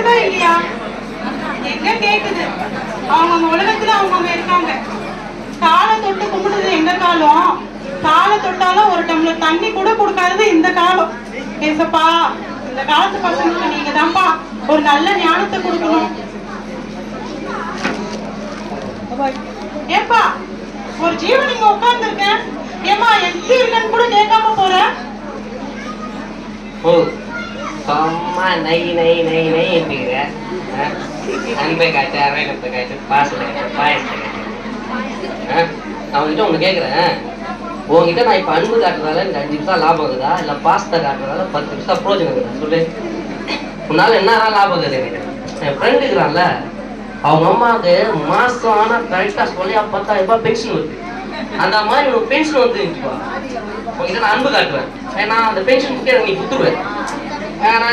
கேக்குதா இல்லையா? எங்க கேக்குது? அவங்க உலகத்துல அவங்க இருக்காங்க. காலை தொட்டு கும்பிடுறது எங்க காலம், காலை தொட்டாலும் ஒரு டம்ளர் தண்ணி கூட கொடுக்காதது இந்த காலம். ஏசப்பா, இந்த காலத்து பசங்களுக்கு நீங்க தான்ப்பா ஒரு நல்ல ஞானத்தை கொடுக்கணும். ஏப்பா, ஒரு ஜீவன் இங்க உட்கார்ந்து இருக்கேன், ஏமா எப்படி இருக்கன்னு கூட கேட்காம போற. சும்மா நை நை நை நை அப்படிங்கிற அன்பை காட்டு, அரவணைப்பை காட்டு, பாசத்தை காட்டு, பாயசத்தை காட்டு. அவங்ககிட்ட ஒண்ணு கேட்குறேன், உங்ககிட்ட நான் இப்போ அன்பு காட்டுறதால எனக்கு 5 நிமிஷம் லாபம் இருக்குதா, இல்லை பாசத்தை காட்டுறதால 10 நிமிஷம் ப்ரோஜனம் இருக்குதா சொல்லு. உன்னால என்ன லாபம் இருக்குது எனக்கு? என் ஃப்ரெண்டு இருக்கிறான்ல, அவங்க அம்மாவுக்கு மாசம் ஆனால் கரெக்டாக சொல்லி 10,000 ரூபாய் பென்ஷன் வருது. அந்த மாதிரி உனக்கு பென்ஷன் வந்துருச்சுப்பா. உங்ககிட்ட நான் அன்பு காட்டுவேன், ஏன்னா அந்த பென்ஷன் முக்கிய நீ குத்துருவேன். ஏன்னா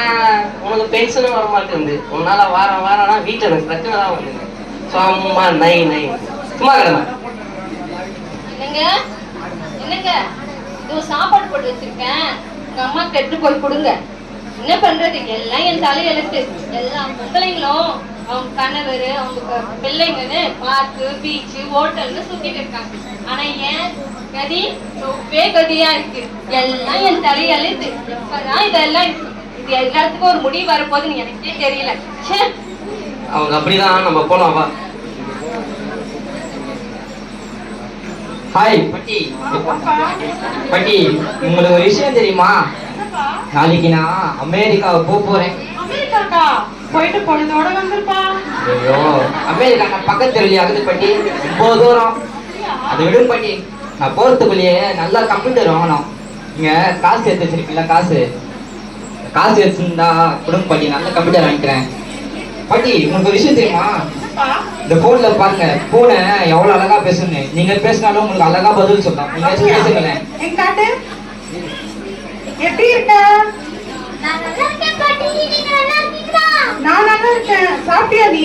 உனக்கு பென்ஷனும் வர மாட்டேங்குது. உன்னால வாரம்னா வீட்டில் எனக்கு பிரச்சனை தான் வந்துங்க. சும்மா நை நை சும்மா கிடமா. என்னங்க இது சாப்பாடு போட்டு வச்சிருக்கேன், உங்க அம்மா கெட்டு போய் கொடுங்க. என்ன பண்றது, எல்லாம் என் தலையெழுத்து. எல்லா பிள்ளைங்களும் அவங்க கணவர் அவங்க பிள்ளைங்கன்னு பார்க்கு பீச்சு ஹோட்டல்னு சுத்திட்டு இருக்காங்க. ஆனா ஏன் கதி ரொம்பவே கதியா இருக்கு, எல்லாம் என் தலையெழுத்து. எப்பதான் இதெல்லாம் இது எல்லாத்துக்கும் ஒரு முடிவு வரப்போகுதுன்னு எனக்கே தெரியல. அவங்க அப்படிதான். நம்ம போலாம் வா. ஹாய் பட்டி. பட்டி, உங்களுக்கு ஒரு விஷயம் தெரியுமா? நாளைக்கு நான் அமெரிக்காவுக்கு போறேன். அமெரிக்காக்கா? போயிட்டு பொழுதோட வந்துருப்பா. ஐயோ, அமெரிக்கா நான் பக்கத்து தெருவிலே ஆகுது பட்டி, ரொம்ப தூரம். அதை விடும் பட்டி, நான் போறதுக்குள்ளேயே நல்லா கம்ப்யூட்டர் வாங்கணும். நீங்க காசு எடுத்து வச்சிருக்கீங்களா? காசு வச்சிருந்தா குடும்ப பட்டி, நல்ல கம்ப்யூட்டர் வாங்கிக்கிறேன். பாட்டி, உங்களுக்கு ஒரு விஷயம் தெரியுமா? இந்த போன்ல பாருங்க, போனை எவ்வளவு அழகா பேசுங்க. நீங்க பேசினாலும் உங்களுக்கு அழகா பதில் சொல்லலாம். நீங்க பேசுங்களேன். எப்படி இருக்க? நான் நல்லா இருக்கேன். சாப்பிட்டியா நீ?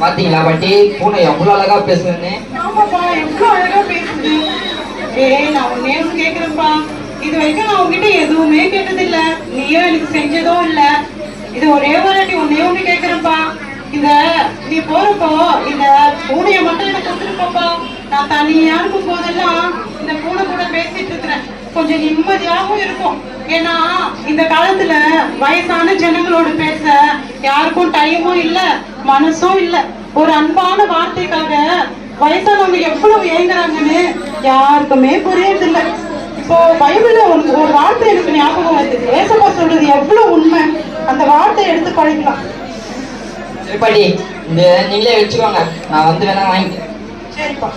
பாத்தீங்களா பாட்டி, பூனை எவ்வளவு அழகா பேசுறேன்னு? ஆமாப்பா, எவ்வளவு அழகா பேசுது. நான் உன்னே கேக்குறேன்ப்பா, இது வரைக்கும் நான் உங்ககிட்ட எதுவுமே கேட்டதில்ல, நீயும் எனக்கு செஞ்சதும் இல்ல. இது ஒரே வாட்டி ஒண்ணு கேக்குறேன்ப்பா. நீ போறப்போ இந்த பூனைய மட்டும் எனக்கு கொடுத்துருப்பா. நான் தனியா இருக்கும் போதெல்லாம் இந்த பூனை கூட பேசிட்டு இருக்கிறேன், கொஞ்சம் நிம்மதியாகவும் இருக்கும். ஏன்னா இந்த காலத்துல வயசான ஜனங்களோட பேச யாருக்கும் டைமும் இல்ல, மனசும் இல்ல. ஒரு அன்பான வார்த்தைக்காக வயசானவங்க எவ்வளவு ஏங்குறாங்கன்னு யாருக்குமே புரியறதில்லை. இப்போ பைபிள்ல ஒரு வார்த்தை எனக்கு ஞாபகம் வருது. ஏசப்பா சொல்றது எவ்வளவு உண்மை, அந்த வார்த்தையை எடுத்து படிக்கலாம். சரிப்பாடி, இந்த நீங்களே வச்சுக்கோங்க, நான் வந்து வேணா வாங்கிக்கிறேன். சரிப்பா.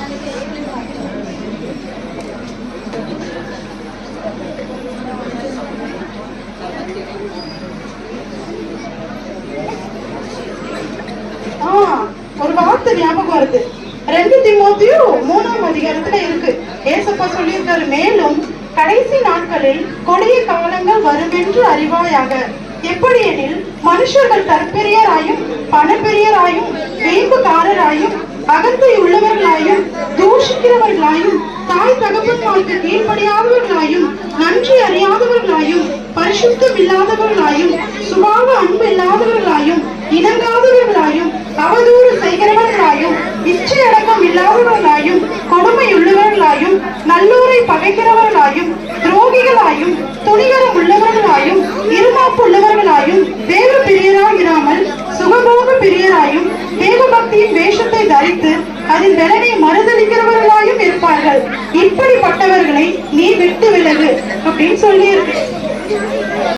ஒரு வார்த்தை ஞாபகம் வருது. 2 தீமோத்தேயு 3ஆம் அதிகாரத்துல இருக்கு. ஏசப்பா சொல்லியிருக்காரு, மேலும் கடைசி நாட்களில் கொடிய காலங்கள் வரும் என்று அறிவாயாக. எப்படி எனில் மனுஷர்கள் தற்பெரியராயும் பணப்பெரியராயும் வேம்புக்காரராயும் அகந்தை உள்ளவர்களாயும் தூஷிக்கிறவர்களாயும் தாய் தகப்பன்மாருக்கு கீழ்ப்படியாதவர்களாயும் நன்றி அறியாதவர்களாயும் பரிசுத்தம் இல்லாதவர்களாயும் சுபாவ அன்பு இல்லாதவர்களாயும் இணங்காதவர்களாயும் அவதூறு செய்கிறவர்களாயும் இச்சை அடக்கம் இல்லாதவர்களாயும் கொடுமை உள்ளவர்களாயும் நல்லோரை பகைக்கிறவர்களாயும் துரோகிகளாயும் துணிகரம் உள்ளவர்களாயும் இருமாப்பு உள்ளவர்களாயும் தேவ பிரியராயிராமல் சுகபோக பிரியராயும் தேவ பக்தியின் வேஷத்தை தரித்து அதன் பலனை மறுதளிக்கிறவர்களாயும் இருப்பார்கள். இப்படிப்பட்டவர்களை நீ விட்டு விலகு அப்படின்னு சொல்லி இருக்கு.